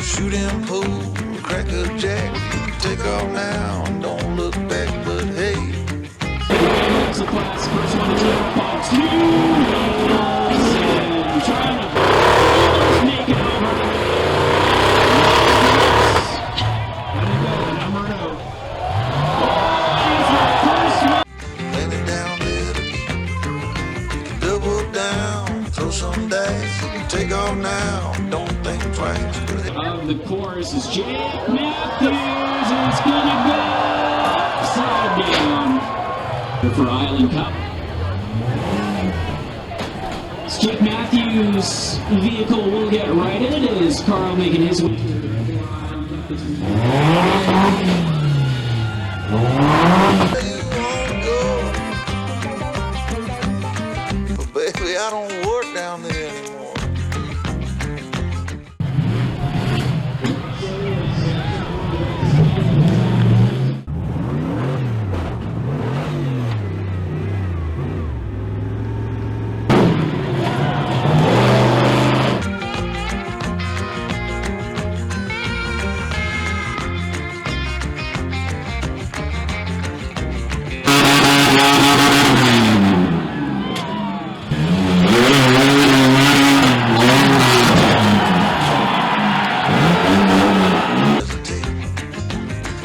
Shoot and pull, crack a jack, take off now, don't look back, but hey. Surpass, first one to box two. Trying to make it over. Land it down there, double down, throw some dice, take off now, don't think twice, but hey. Of the course is Jake Matthews. It's gonna go upside down for Island Cup. Jake Matthews' vehicle will get righted as Carl making his way. But baby, I don't work down there anymore.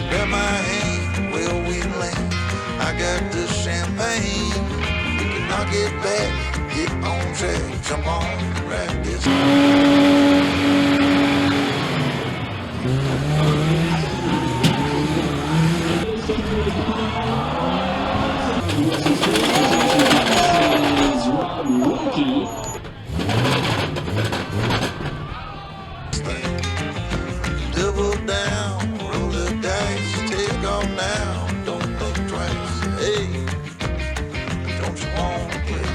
Grab my hand, well we land. I got the champagne. We can knock it back, get on track, jump on, ride this. Double down, roll the dice, take off now, don't think twice. Hey, don't you want to play?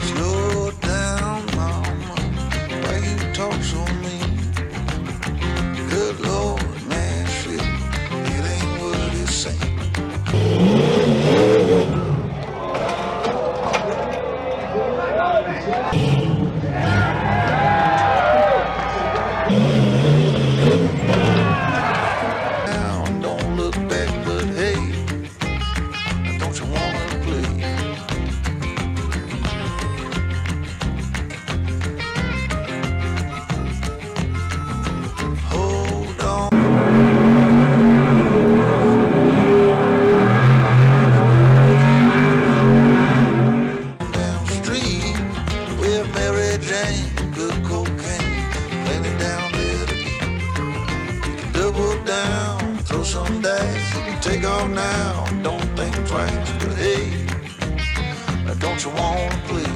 Slow down, mama, why you talk so mean? Good Lord, man, shit, it ain't what it seems. Now, don't look back, but hey, don't you wanna play? Hold on. Downstream, with Mary Jane, good cocaine, laying it down there again. Double down, throw some dice, take off now, don't think twice, but hey, don't you wanna play?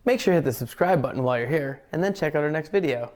Make sure to hit the subscribe button while you're here, and then check out our next video.